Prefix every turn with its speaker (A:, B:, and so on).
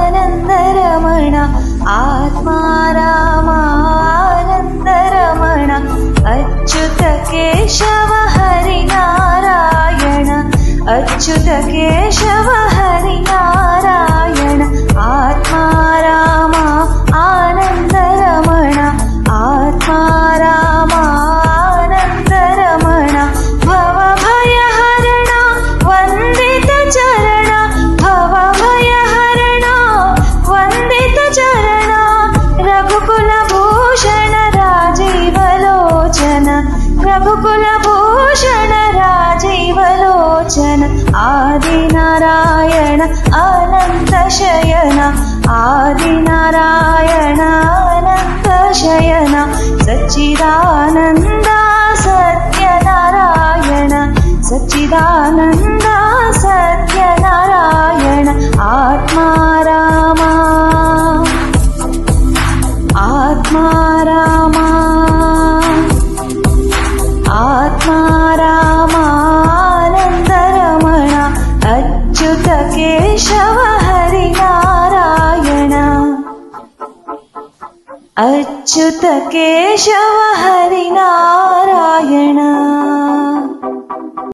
A: आत्मारामानन्दरमण आत्मारामानन्दरमण अच्युत केशव हरिनारायण अच्युत केशव हरिनारायण आत्मारामा आनन्दरमण आत्मारामानन्दरमण भवभयहरण वन्दित चरण भवभयहरण वन्दित चरण रघुकुलभूषण राजीवलोचन रघुकुलभूषण राजीवलोचन आदिनारायण अनन्तशयन आदिनारायण अनन्तशयन सच्चिदानन्द सत्यनारायण सच्चिदानन्द सत्यनारायण आत्मारामा आत्मारामा आत्मारामानन्दरमण अच्युत केशव हरिनारायण अच्युत केशव हरिनारायण।